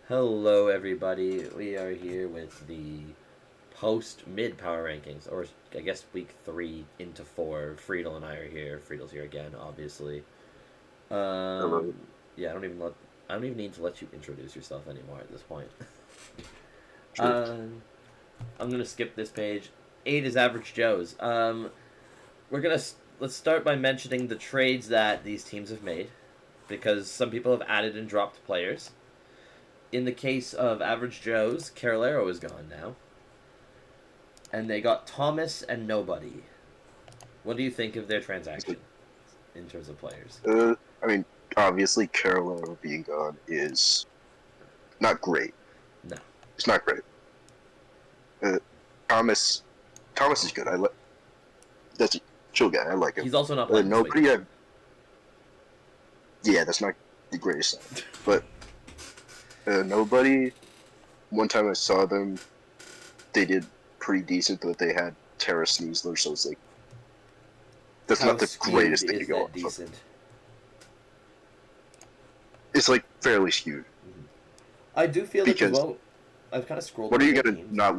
Hello, everybody. We are here with the post-mid power rankings, or I guess week 3 into 4. Freetle and I are here. Freetle's here again, obviously. Hello. Yeah, I don't even need to let you introduce yourself anymore at this point. Sure. um, I'm gonna skip this page. 8 is Average Joe's. Let's start by mentioning the trades that these teams have made, because some people have added and dropped players. In the case of Average Joe's, Carolero is gone now. And they got Thomas and Nobody. What do you think of their It's like, transaction in terms of players? I mean, obviously, Carolina being gone is not great. No. It's not great. Uh, Thomas, Thomas is good. That's a chill guy. I like him. He's also not playing this week. Nobody. Yeah, that's not the greatest sign. But nobody. One time I saw them, they did pretty decent, but they had Tara Sneasler, so it's like that's How not the skewed greatest thing to is go that off of. decent? It's like fairly skewed I do feel like as because well. I've kind of scrolled what are over you their gonna teams not?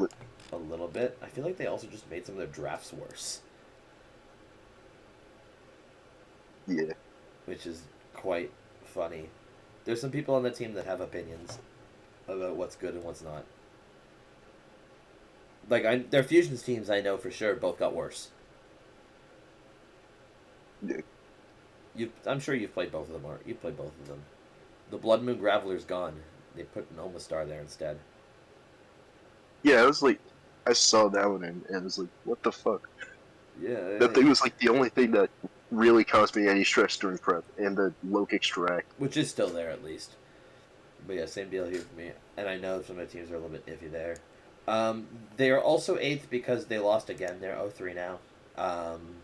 a little bit. I feel like they also just made some of their drafts worse, Yeah, which is quite funny. There's some people on the team that have opinions about what's good and what's not. Their fusions teams, I know for sure, both got worse. yeah. I'm sure you've played both of them, or you've played both of them. The Blood Moon Graveler's gone. They put an Omastar there instead. Yeah, I was like, I saw that one and I was like, what the fuck? That Yeah, thing was like the only thing that really caused me any stress during prep, and the Loke extract. which is still there at least. But yeah, same deal here for me. And I know some of the teams are a little bit iffy there. They are also 8th because they lost again. They're 0-3 now. Um,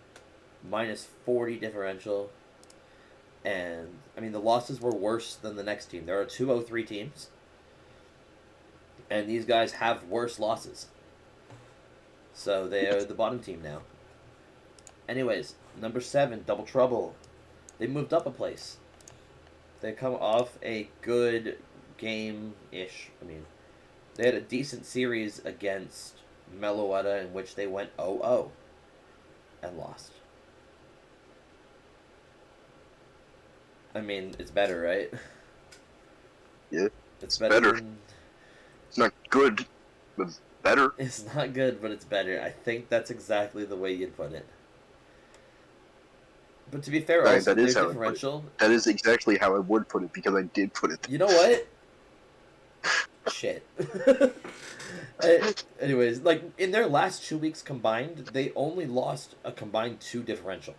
minus 40 differential. And, I mean, the losses were worse than the next team. There are two 0-3 teams. And these guys have worse losses. So they are the bottom team now. Anyways, number 7, Double Trouble. They moved up a place. They come off a good game-ish. I mean, they had a decent series against Meloetta in which they went 0-0 and lost. I mean, it's better, right? Yeah, It's it's better better. than... It's not good, but better. It's not good, but it's better. I think that's exactly the way you'd put it. But to be fair, I mean, also, that their is how I put it. differential... That is exactly how I would put it because I did put it. You know what? Shit. Anyways, like, in their last 2 weeks combined, they only lost a combined 2 differential.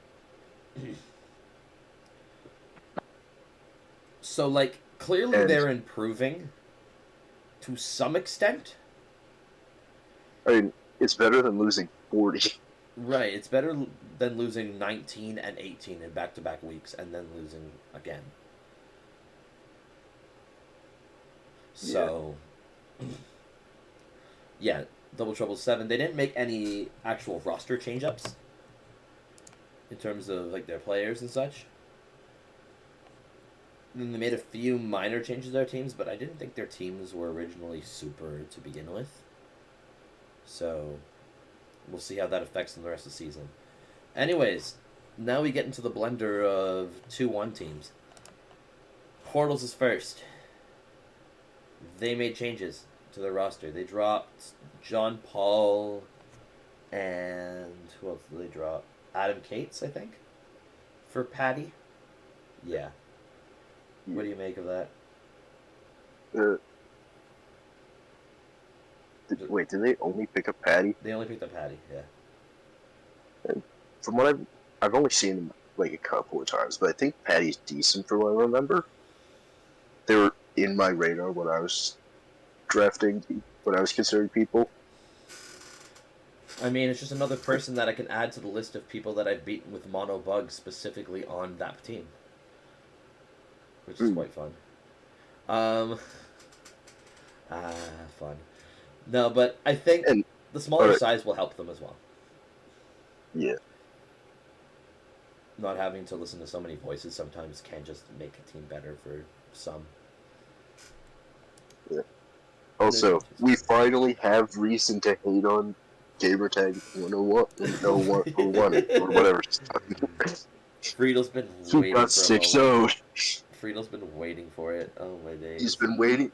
So, like, clearly And they're improving to some extent. I mean, it's better than losing 40. Right, it's better than losing 19 and 18 in back to back weeks and then losing again. Yeah, So, yeah, Double Trouble 7. They didn't make any actual roster change ups in terms of, like, their players and such. And then they made a few minor changes to their teams, but I didn't think their teams were originally super to begin with. So, we'll see how that affects them the rest of the season. Anyways, now we get into the blender of 2-1 teams. Portals is first. They made changes to their roster. They dropped John Paul and who else did they drop? Adam Cates, I think, for Patty. Yeah. What do yeah. you make of that? Uh, wait, did they only pick up Patty? They only picked up Patty. Yeah. And from what I've only seen him like a couple of times, but I think Patty's decent for what I remember. They were in my radar when I was drafting, when I was considering people. I mean, it's just another person that I can add to the list of people that I've beaten with mono bugs specifically on that team, which is Hmm. quite fun. Um, fun. No, but I think And the smaller alright, size will help them as well. yeah, Not having to listen to so many voices sometimes can just make a team better for some. yeah. Also, we finally have reason to hate on Gamertag 101, no one or one or whatever. Freetle's been He waiting got for a 6 moment. 0. Freetle's been waiting for it. Oh my He's days. been waiting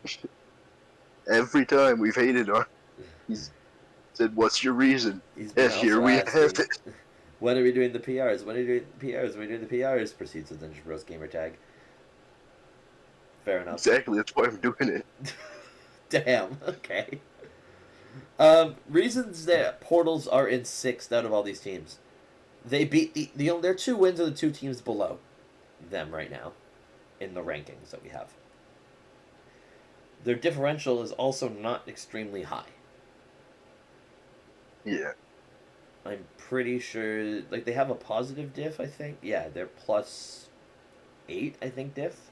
every time we've hated on. He's said, "What's your reason?" He's been And here also we have asking, it. when are we doing the PRs? When are we doing the PRs? When are we doing the PRs? Proceeds with Ninja Bros Gamer Tag. Fair enough. Exactly, that's why I'm doing it. Damn. Okay. Reasons that Portals are in sixth out of all these teams. They beat their two wins are the two teams below them right now in the rankings that we have. Their differential is also not extremely high. Yeah. I'm pretty sure, like, they have a positive diff, I think. Yeah, they're +8, I think, diff.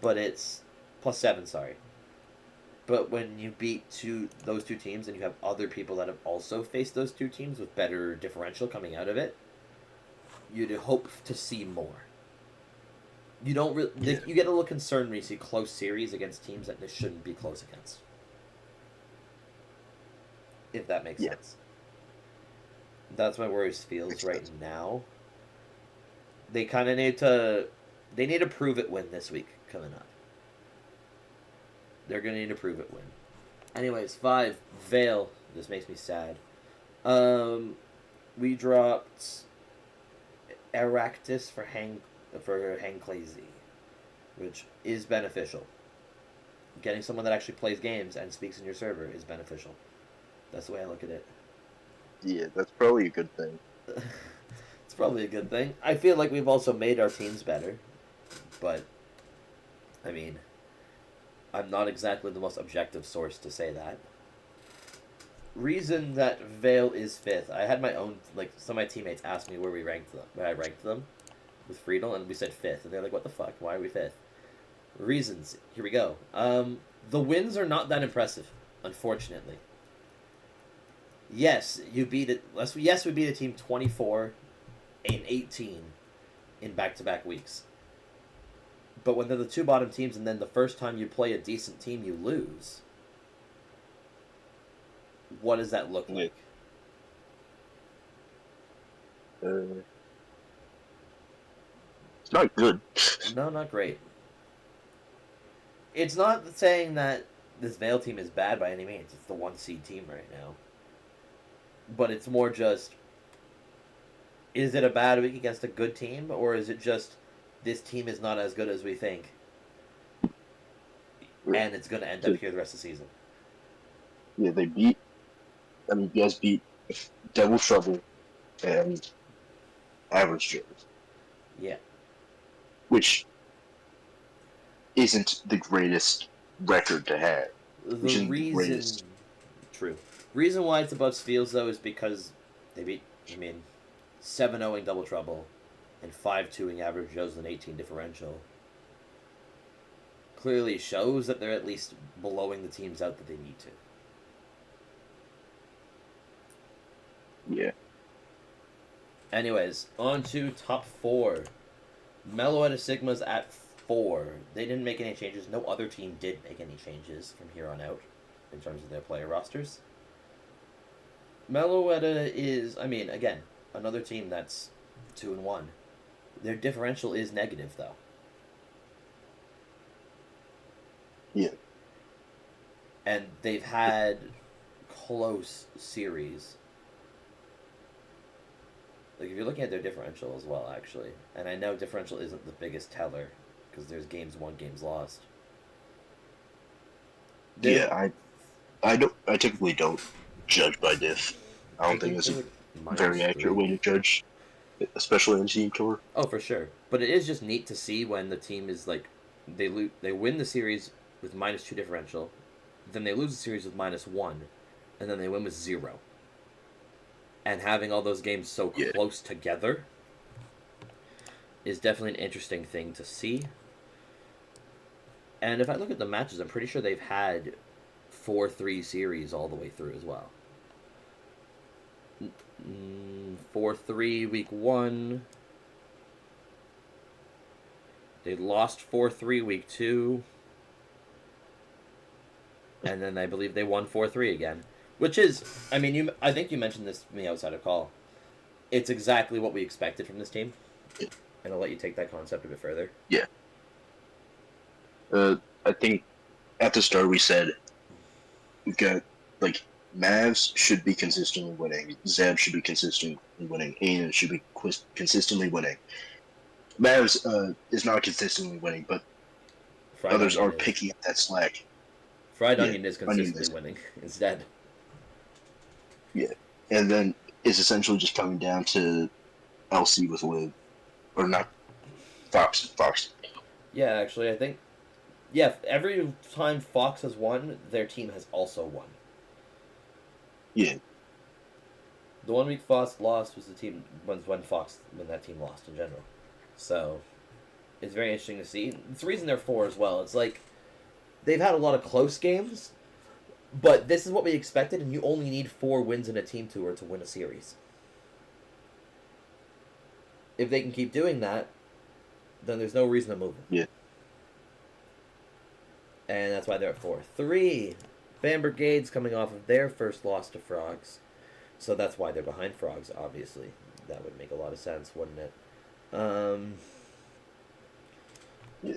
But it's +7, sorry. But when you beat those two teams and you have other people that have also faced those two teams with better differential coming out of it, you'd hope to see more. You don't really, Yeah. you get a little concerned when you see close series against teams that they shouldn't be close against. If that makes sense. That's my worries feels right now. They kind of need to, they need to prove it win this week coming up. They're gonna need to prove it win. Anyways, 5 Veil. This makes me sad. We dropped Aractus for Hangclazy, which is beneficial. Getting someone that actually plays games and speaks in your server is beneficial. That's the way I look at it. Yeah, that's probably a good thing. It's probably a good thing. I feel like we've also made our teams better, but I mean, I'm not exactly the most objective source to say that. Reason that Vale is 5th. I had my own, like, some of my teammates asked me where I ranked them with Freetle, and we said 5th, and they're like, what the fuck, why are we 5th? Reasons, here we go. The wins are not that impressive, unfortunately. Yes, you beat it. Yes, we beat a team 24 and 18 in back-to-back weeks. But when they're the two bottom teams, and then the first time you play a decent team, you lose. What does that look like? It's not good. No, not great. It's not saying that this Vale team is bad by any means. It's the 1 seed team right now. But it's more just, is it a bad week against a good team, or is it just this team is not as good as we think, and it's going to end up here the rest of the season? Yeah, you guys beat Devil Trouble and Average Joe's. Yeah. Which isn't the greatest record to have. The reason... True. Reason why it's above Steels, though, is because they beat, 7-0ing Double Trouble and 5-2ing Average Joe's with an 18 differential. Clearly shows that they're at least blowing the teams out that they need to. Yeah. Anyways, on to top 4. Mellow Sigma's at 4. They didn't make any changes. No other team did make any changes from here on out in terms of their player rosters. Meloetta is, again, another team that's 2-1. Their differential is negative, though. Yeah. And they've had close series. Like, if you're looking at their differential as well, actually, and I know differential isn't the biggest teller, because there's games won, games lost. Yeah, I typically don't judge by diff. I don't think it's a very accurate way to judge, especially in Team Tour. Oh, for sure. But it is just neat to see when the team is like, they win the series with -2 differential, then they lose the series with -1, and then they win with 0. And having all those games so close together is definitely an interesting thing to see. And if I look at the matches, I'm pretty sure they've had 4-3 series all the way through as well. 4-3 week 1. They lost 4-3 week 2. and then I believe they won 4-3 again, which is, I mean, I think you mentioned this to me outside of call. It's exactly what we expected from this team, and I'll let you take that concept a bit further. Yeah. I think at the start we said we've got like Mavs should be consistently winning, Zeb should be consistently winning, Aiden should be consistently winning. Mavs is not consistently winning, but Fried others Onion are is. picking up that slack. Fried Yeah, Onion is Onion consistently is. winning instead. Yeah, and then it's essentially just coming down to LC with Liv, or not Fox. Yeah, actually, I think. Yeah, every time Fox has won, their team has also won. Yeah, The 1 week Fox lost was when that team lost in general. So it's very interesting to see. It's the reason they're 4 as well. It's like they've had a lot of close games, but this is what we expected, and you only need 4 wins in a team tour to win a series. If they can keep doing that, then there's no reason to move them. yeah. And that's why they're at 4-3. Bam Brigade's coming off of their first loss to Frogs. So that's why they're behind Frogs, obviously. That would make a lot of sense, wouldn't it? Yeah.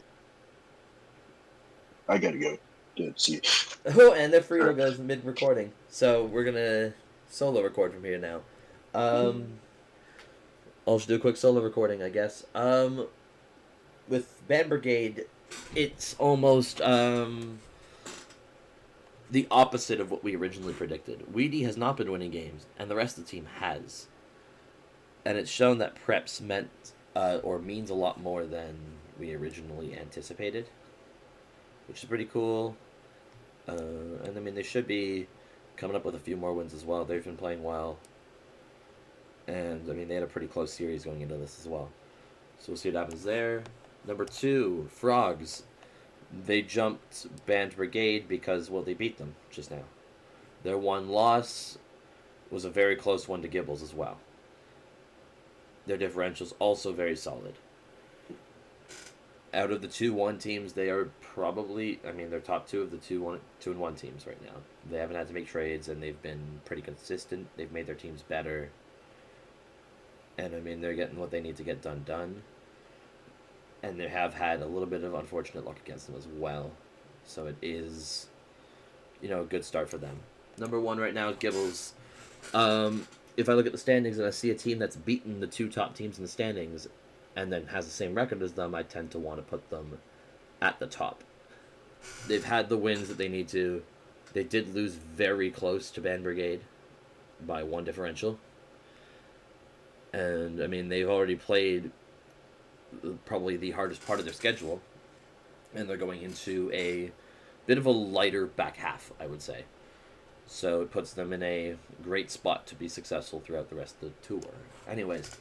I gotta go to see. Oh, and the Freetle goes mid-recording. So we're going to solo record from here now. I'll just do a quick solo recording, I guess. With Band Brigade, it's almost the opposite of what we originally predicted. Weedy has not been winning games, and the rest of the team has. And it's shown that preps meant or means a lot more than we originally anticipated, which is pretty cool. And I mean, they should be coming up with a few more wins as well. They've been playing well. And I mean, they had a pretty close series going into this as well. So we'll see what happens there. Number 2, Frogs. They jumped Band Brigade because, well, they beat them just now. Their one loss was a very close one to Gibbles as well. Their differential's also very solid. Out of the 2-1 teams, they are probably, I mean, they're top 2 of the 2-1 teams right now. They haven't had to make trades, and they've been pretty consistent. They've made their teams better. And, I mean, they're getting what they need to get done. And they have had a little bit of unfortunate luck against them as well. So it is, a good start for them. Number 1 right now is Gibbles. If I look at the standings and I see a team that's beaten the 2 top teams in the standings and then has the same record as them, I tend to want to put them at the top. They've had the wins that they need to. They did lose very close to Band Brigade by 1 differential. And, I mean, they've already played probably the hardest part of their schedule, and they're going into a bit of a lighter back half, I would say. So it puts them in a great spot to be successful throughout the rest of the tour. Anyways,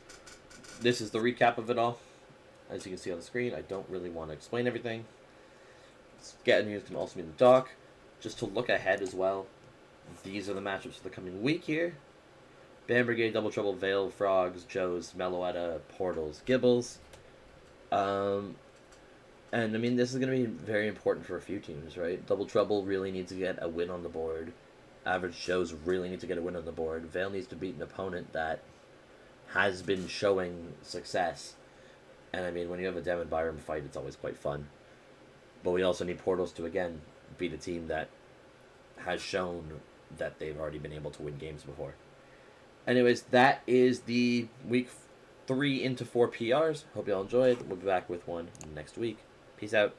this is the recap of it all. As you can see on the screen, I don't really want to explain everything. Scat News can also be in the doc. Just to look ahead as well, these are the matchups for the coming week here. Band Brigade, Double Trouble, Veil, Frogs, Joes, Meloetta, Portals, Gibbles. And I mean, this is going to be very important for a few teams, right? Double Trouble really needs to get a win on the board. Average Joes really need to get a win on the board. Veil needs to beat an opponent that has been showing success. And I mean, when you have a Dem and Byram fight, it's always quite fun. But we also need Portals to, again, beat a team that has shown that they've already been able to win games before. Anyways, that is the week 3 into 4 PRs. Hope you all enjoyed. We'll be back with one next week. Peace out.